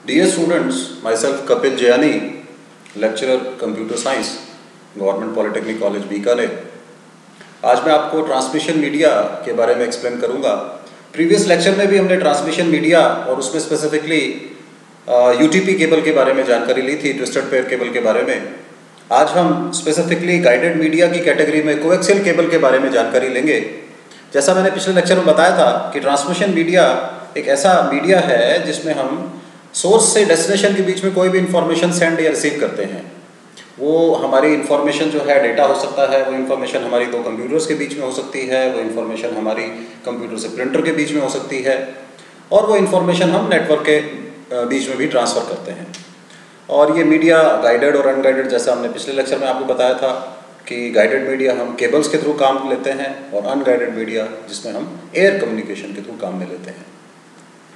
Dear students, myself Kapil Jayani, lecturer Computer Science, government polytechnic college Bikaner. आज मैं आपको transmission media के बारे में एक्सप्लेन करूंगा। प्रीवियस लेक्चर में भी हमने ट्रांसमिशन मीडिया और उसमें स्पेसिफिकली यूटीपी केबल के बारे में जानकारी ली थी, ट्विस्टेड पेयर केबल के बारे में। आज हम स्पेसिफिकली गाइडेड मीडिया की कैटेगरी में कोएक्सियल केबल के बारे में जानकारी लेंगे। जैसा मैंने पिछले लेक्चर में बताया था कि ट्रांसमिशन मीडिया एक ऐसा मीडिया है जिसमें हम सोर्स से डेस्टिनेशन के बीच में कोई भी इंफॉर्मेशन सेंड या रिसीव करते हैं। वो हमारी इंफॉर्मेशन जो है डेटा हो सकता है, वो इंफॉर्मेशन हमारी दो कंप्यूटर्स के बीच में हो सकती है, वो इंफॉर्मेशन हमारी कंप्यूटर से प्रिंटर के बीच में हो सकती है, और वो इंफॉर्मेशन हम नेटवर्क के बीच में भी ट्रांसफ़र करते हैं। और ये मीडिया गाइडेड और अनगाइडेड, जैसा हमने पिछले लेक्चर में आपको बताया था कि गाइडेड मीडिया हम केबल्स के थ्रू काम लेते हैं और अनगाइडेड मीडिया जिसमें हम एयर कम्युनिकेशन के थ्रू काम में लेते हैं।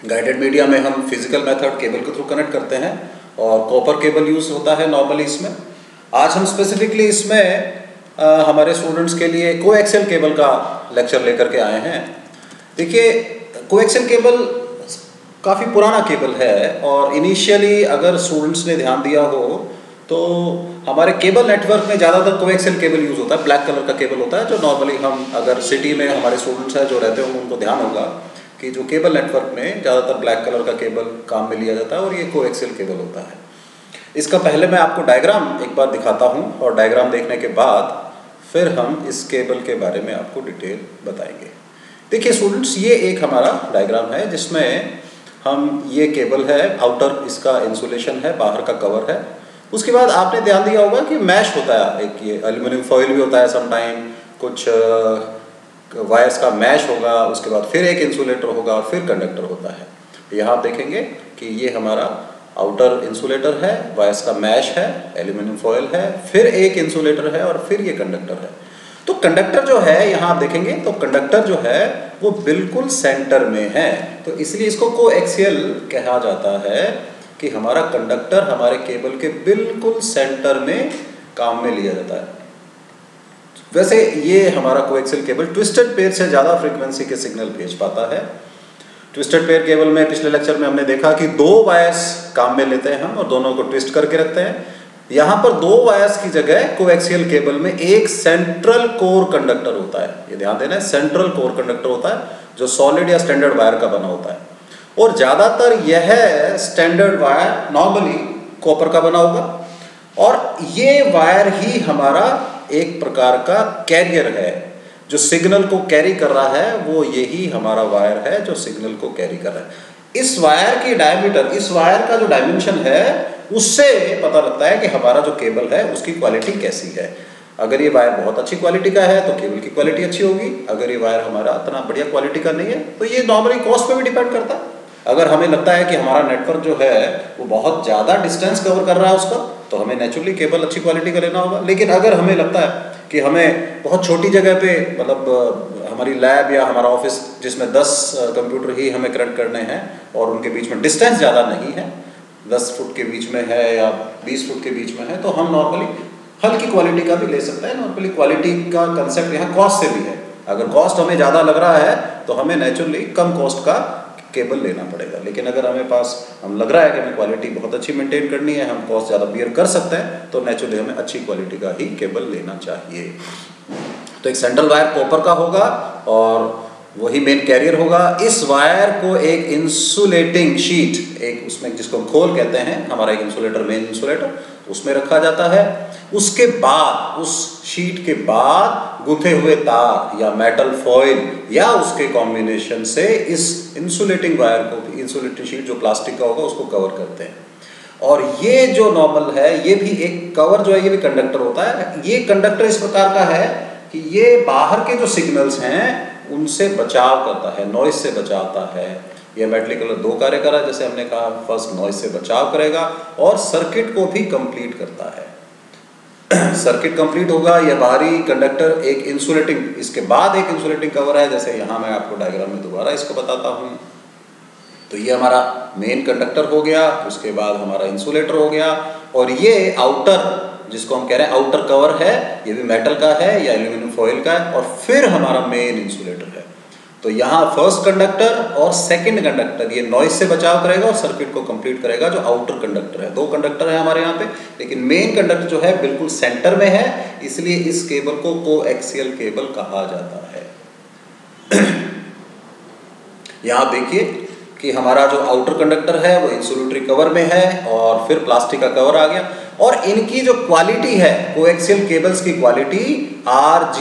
गाइडेड मीडिया में हम फिजिकल मेथड केबल के थ्रू कनेक्ट करते हैं और कॉपर केबल यूज़ होता है नॉर्मली इसमें। आज हम स्पेसिफिकली इसमें हमारे स्टूडेंट्स के लिए कोएक्सियल केबल का लेक्चर लेकर के आए हैं। देखिए, कोएक्सियल केबल काफ़ी पुराना केबल है और इनिशियली अगर स्टूडेंट्स ने ध्यान दिया हो तो हमारे केबल नेटवर्क में ज़्यादातर कोएक्सियल केबल यूज़ होता है। ब्लैक कलर का केबल होता है जो नॉर्मली हम अगर सिटी में हमारे स्टूडेंट्स हैं जो रहते होंगे उनको ध्यान होगा कि जो केबल नेटवर्क में ज़्यादातर ब्लैक कलर का केबल काम में लिया जाता है और ये कोएक्सियल केबल होता है। इसका पहले मैं आपको डायग्राम एक बार दिखाता हूँ और डायग्राम देखने के बाद फिर हम इस केबल के बारे में आपको डिटेल बताएंगे। देखिए स्टूडेंट्स, ये एक हमारा डायग्राम है जिसमें हम ये केबल है, आउटर इसका इंसुलेशन है, बाहर का कवर है। उसके बाद आपने ध्यान दिया होगा कि मैश होता है, एक ये एल्यूमिनियम फॉइल भी होता है समटाइम, कुछ वायर्स का मैश होगा, उसके बाद फिर एक इंसुलेटर होगा और फिर कंडक्टर होता है। यहाँ आप देखेंगे कि ये हमारा आउटर इंसुलेटर है, वायर्स का मैश है, एल्यूमिनियम फॉयल है, फिर एक इंसुलेटर है और फिर ये कंडक्टर है। तो कंडक्टर जो है यहाँ आप देखेंगे तो कंडक्टर जो है वो बिल्कुल सेंटर में है, तो इसलिए इसको कोएक्सियल कहा जाता है कि हमारा कंडक्टर हमारे केबल के बिल्कुल सेंटर में काम में लिया जाता है। वैसे ये हमारा कोएक्सियल केबल ट्विस्टेड पेयर से ज़्यादा फ्रीक्वेंसी के सिग्नल भेज पाता है। ट्विस्टेड पेयर केबल में पिछले लेक्चर में हमने देखा कि दो वायर्स काम में लेते हैं हम और दोनों को ट्विस्ट करके रखते हैं। यहाँ पर दो वायर्स की जगह कोएक्सियल केबल में एक सेंट्रल कोर कंडक्टर होता है। ये ध्यान देना है, सेंट्रल कोर कंडक्टर होता है जो सॉलिड या स्टैंडर्ड वायर का बना होता है और ज़्यादातर यह स्टैंडर्ड वायर नॉर्मली कॉपर का बना होगा और ये वायर ही हमारा एक प्रकार का कैरियर है। जो सिग्नल को कैरी कर रहा है वो यही हमारा वायर है जो सिग्नल को कैरी कर रहा है। इस वायर की डायमीटर, इस वायर का जो डायमेंशन है उससे पता लगता है कि हमारा जो केबल है उसकी क्वालिटी कैसी है। अगर ये वायर बहुत अच्छी क्वालिटी का है तो केबल की क्वालिटी अच्छी होगी, अगर ये वायर हमारा इतना बढ़िया क्वालिटी का नहीं है तो ये नॉर्मली कॉस्ट पे भी डिपेंड करता है। अगर हमें लगता है कि हमारा नेटवर्क जो है वो बहुत ज़्यादा डिस्टेंस कवर कर रहा है उसका, तो हमें नेचुरली केबल अच्छी क्वालिटी का लेना होगा। लेकिन अगर हमें लगता है कि हमें बहुत छोटी जगह पे, मतलब हमारी लैब या हमारा ऑफिस जिसमें 10 कंप्यूटर ही हमें कनेक्ट करने हैं और उनके बीच में डिस्टेंस ज़्यादा नहीं है, 10 फुट के बीच में है या 20 फुट के बीच में है, तो हम नॉर्मली हल्की क्वालिटी का भी ले सकते हैं। नॉर्मली क्वालिटी का कंसेप्ट यहाँ कॉस्ट से भी है। अगर कॉस्ट हमें ज़्यादा लग रहा है तो हमें नेचुरली कम कॉस्ट का केबल लेना पड़ेगा। लेकिन अगर हमें पास हम लग रहा है कि हमें क्वालिटी बहुत अच्छी मेंटेन करनी है, हम कॉस्ट ज़्यादा बियर कर सकते हैं, तो नेचुरली हमें अच्छी क्वालिटी का ही केबल लेना चाहिए। तो एक सेंट्रल वायर कॉपर का होगा और वही मेन कैरियर होगा। इस वायर को एक इंसुलेटिंग शीट, एक उसमें जिसको खोल कहते हैं, हमारा एक इंसुलेटर, मेन इंसुलेटर, उसमें रखा जाता है। उसके बाद उस शीट के बाद गुथे हुए तार या मेटल फॉइल या उसके कॉम्बिनेशन से इस इंसुलेटिंग वायर को भी, इंसुलेटिंग शीट जो प्लास्टिक का होगा उसको कवर करते हैं। और ये जो नॉर्मल है ये भी एक कवर जो है ये भी कंडक्टर होता है। ये कंडक्टर इस प्रकार का है कि ये बाहर के जो सिग्नल्स हैं उनसे बचाव करता है, नॉइज से बचाता है। ये मेटलिक कलर दो कार्य कर रहा है, जैसे हमने कहा, फर्स्ट नॉइज से बचाव करेगा और सर्किट को भी कंप्लीट करता है। सर्किट कंप्लीट होगा, यह बाहरी कंडक्टर एक इंसुलेटिंग, इसके बाद एक इंसुलेटिंग कवर है, जैसे यहाँ मैं आपको डायग्राम में दोबारा इसको बताता हूँ। तो ये हमारा मेन कंडक्टर हो गया, उसके बाद हमारा इंसुलेटर हो गया और ये आउटर जिसको हम कह रहे हैं आउटर कवर है, ये भी मेटल का है या एल्यूमिनियम फॉइल का है और फिर हमारा मेन इंसुलेटर है। तो यहाँ फर्स्ट कंडक्टर और सेकंड कंडक्टर ये नॉइज से बचाव करेगा और सर्किट को कंप्लीट करेगा। जो आउटर कंडक्टर है, दो कंडक्टर है हमारे यहाँ पे, लेकिन मेन कंडक्टर जो है बिल्कुल सेंटर में है, इसलिए इस केबल को कोएक्सियल केबल कहा जाता है। यहाँ देखिए कि हमारा जो आउटर कंडक्टर है वो इंसुलेटरी कवर में है और फिर प्लास्टिक का कवर आ गया, और इनकी जो क्वालिटी है कोएक्सियल केबल्स की क्वालिटी RG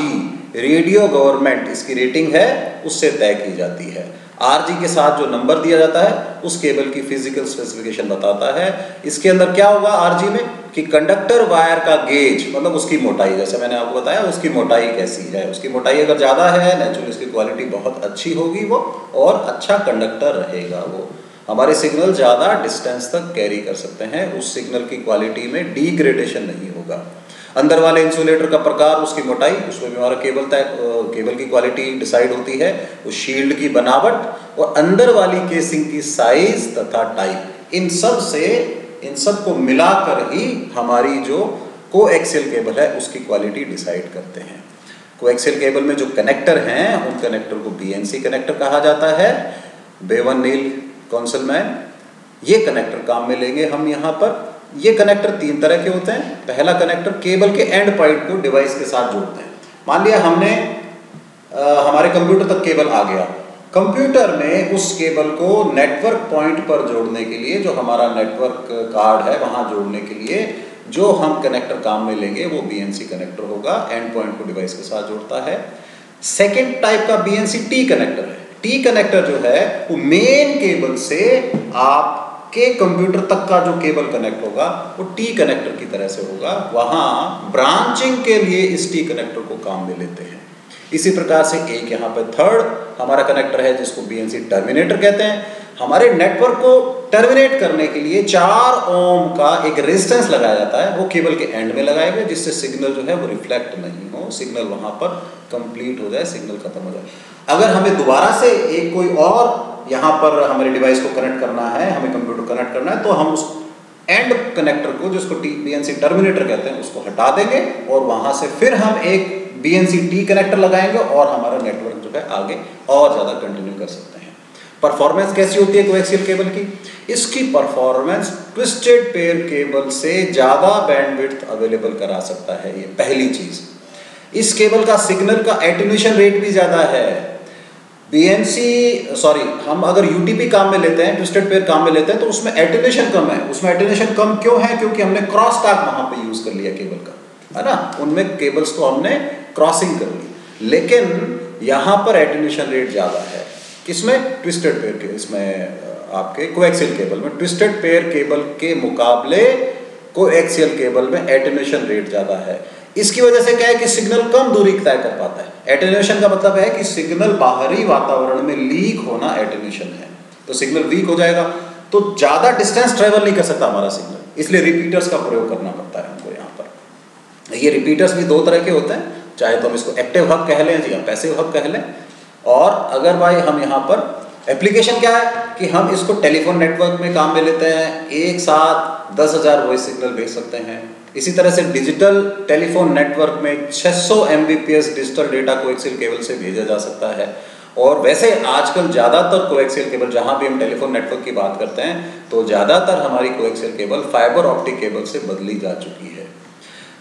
रेडियो गवर्नमेंट इसकी रेटिंग है उससे तय की जाती है। RG के साथ जो नंबर दिया जाता है उस केबल की फिजिकल स्पेसिफिकेशन बताता है। इसके अंदर क्या होगा RG में कि कंडक्टर वायर का गेज मतलब उसकी मोटाई, जैसे मैंने आपको बताया उसकी मोटाई कैसी है, उसकी मोटाई अगर ज़्यादा है नेचुरली उसकी क्वालिटी बहुत अच्छी होगी वो, और अच्छा कंडक्टर रहेगा वो। हमारे सिग्नल ज़्यादा डिस्टेंस तक कैरी कर सकते हैं, उस सिग्नल की क्वालिटी में डिग्रेडेशन नहीं होगा। अंदर वाले इंसुलेटर का प्रकार, उसकी मोटाई, उसमें भी हमारा केबल की क्वालिटी डिसाइड होती है, उस शील्ड की बनावट और अंदर वाली केसिंग की साइज तथा टाइप, इन सब को मिलाकर ही हमारी जो कोएक्सियल केबल है उसकी क्वालिटी डिसाइड करते हैं। कोएक्सियल केबल में जो कनेक्टर हैं उन कनेक्टर को BNC कनेक्टर कहा जाता है, बेवन नील कॉन्सलमैन। ये कनेक्टर काम में लेंगे हम यहाँ पर। ये कनेक्टर तीन तरह के होते हैं। पहला कनेक्टर केबल के एंड पॉइंट को डिवाइस के साथ जोड़ते हैं। मान लिया हमने हमारे कंप्यूटर तक केबल आ गया, कंप्यूटर में उस केबल को नेटवर्क पॉइंट पर जोड़ने के लिए, जो हमारा नेटवर्क कार्ड है वहां जोड़ने के लिए जो हम कनेक्टर काम में लेंगे वो BNC कनेक्टर होगा, एंड पॉइंट को डिवाइस के साथ जोड़ता है। सेकेंड टाइप का BNC T कनेक्टर है। T कनेक्टर जो है वो मेन केबल से आपके कंप्यूटर तक का जो केबल कनेक्ट होगा वो T कनेक्टर की तरह से होगा, वहां ब्रांचिंग के लिए इस T कनेक्टर को काम में लेते हैं। इसी प्रकार से एक यहाँ पर थर्ड हमारा कनेक्टर है जिसको BNC टर्मिनेटर कहते हैं। हमारे नेटवर्क को टर्मिनेट करने के लिए 4 ओम का एक रेजिस्टेंस लगाया जाता है, वो केबल के एंड में लगाएंगे जिससे सिग्नल जो है वो रिफ्लेक्ट नहीं हो, सिग्नल वहां पर कंप्लीट हो जाए, सिग्नल खत्म हो जाए। अगर हमें दोबारा से एक कोई और यहाँ पर हमारे डिवाइस को कनेक्ट करना है, हमें कंप्यूटर कनेक्ट करना है, तो हम उस एंड कनेक्टर को जिसको BNC टर्मिनेटर कहते हैं उसको हटा देंगे और वहां से फिर हम एक BNC T कनेक्टर लगाएंगे और हमारा नेटवर्क जो है आगे और ज़्यादा कंटिन्यू कर सकते हैं। परफॉर्मेंस कैसी होती है कोएक्सियल केबल की? इसकी परफॉर्मेंस ट्विस्टेड पेयर केबल से ज़्यादा बैंडविड्थ अवेलेबल करा सकता है। ये पहली चीज़। इस केबल का सिग्नल का एटेन्यूएशन रेट भी ज़्यादा है। हम अगर UTP काम में लेते हैं, ट्विस्टेड पेयर काम में लेते हैं, तो उसमें एटेन्यूएशन कम है। उसमें एटेन्यूएशन कम क्यों है? क्योंकि हमने क्रॉस टॉक वहाँ पे यूज़ कर लिया केबल का, है ना, उनमें केबल्स को हमने क्रॉसिंग कर ली। लेकिन यहाँ पर एटेन्यूएशन रेट ज़्यादा है। किसमें? ट्विस्टेड पेयर के, इसमें आपके कोएक्सियल केबल में ट्विस्टेड पेयर केबल के मुकाबले कोएक्सियल केबल में एटेन्यूएशन रेट ज़्यादा है। इसकी वजह से क्या है कि सिग्नल कम दूरी तय कर पाता है। एटेन्यूएशन का मतलब है कि सिग्नल बाहरी वातावरण में लीक होना एटेन्यूएशन है, तो सिग्नल वीक हो जाएगा, तो ज़्यादा डिस्टेंस ट्रेवल नहीं कर सकता हमारा सिग्नल, इसलिए रिपीटर्स का प्रयोग करना पड़ता है हमको यहाँ पर। ये रिपीटर्स भी दो तरह के होते हैं, चाहे तो हम इसको एक्टिव हब कह लें या पैसिव हब कह लें। और अगर भाई हम यहाँ पर एप्लीकेशन क्या है कि हम इसको टेलीफोन नेटवर्क में काम में लेते हैं, एक साथ 10,000 वॉइस सिग्नल भेज सकते हैं। इसी तरह से डिजिटल टेलीफोन नेटवर्क में 600 Mbps digital data coaxial cable से भेजा जा सकता है। और वैसे आजकल ज़्यादातर कोएक्सियल केबल, जहाँ भी हम टेलीफोन नेटवर्क की बात करते हैं, तो ज़्यादातर हमारी coaxial cable fibre optic cable से बदली जा चुकी है।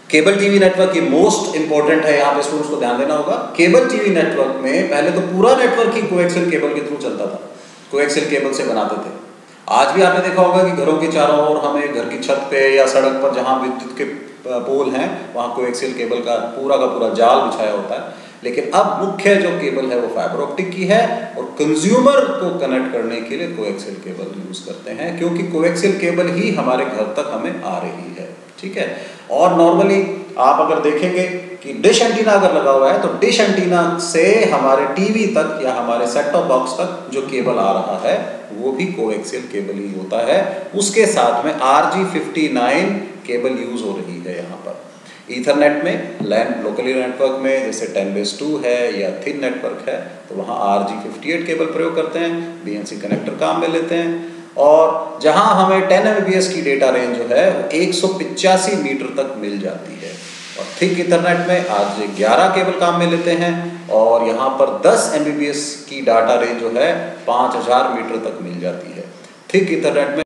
केबल टीवी नेटवर्क की मोस्ट इंपॉर्टेंट है, यहाँ पे स्टूडेंट्स को ध्यान देना होगा। केबल टीवी नेटवर्क में पहले तो पूरा नेटवर्क ही कोएक्सियल केबल के थ्रू चलता था, कोएक्सियल केबल से बनाते थे। आज भी आपने देखा होगा कि घरों के चारों ओर हमें घर की छत पे या सड़क पर जहाँ विद्युत के पोल हैं वहाँ कोएक्सियल केबल का पूरा जाल बिछाया होता है। लेकिन अब मुख्य जो केबल है वो फाइबर ऑप्टिक की है और कंज्यूमर को कनेक्ट करने के लिए कोएक्सियल केबल यूज करते हैं, क्योंकि कोएक्सियल केबल ही हमारे घर तक हमें आ रही है। ठीक है। और नॉर्मली आप अगर देखेंगे कि डिश एंटीना अगर लगा हुआ है तो डिश एंटीना से हमारे टीवी तक या हमारे सेट टॉप बॉक्स तक जो केबल आ रहा है वो भी कोएक्सियल केबल ही होता है। उसके साथ में RG59 केबल यूज हो रही है यहाँ पर। ईथरनेट में लैन लोकली नेटवर्क में जैसे 10/2 है या थिन नेटवर्क है तो वहाँ RG58 केबल प्रयोग करते हैं, BNC कनेक्टर काम में लेते हैं। और जहाँ हमें 10 Mbps की डेटा रेंज जो है वो 185 मीटर तक मिल जाती है। और थिक इथरनेट में आज 11 केबल काम में लेते हैं और यहाँ पर 10 Mbps की डाटा रेंज जो है 5000 मीटर तक मिल जाती है। थिक इथरनेट में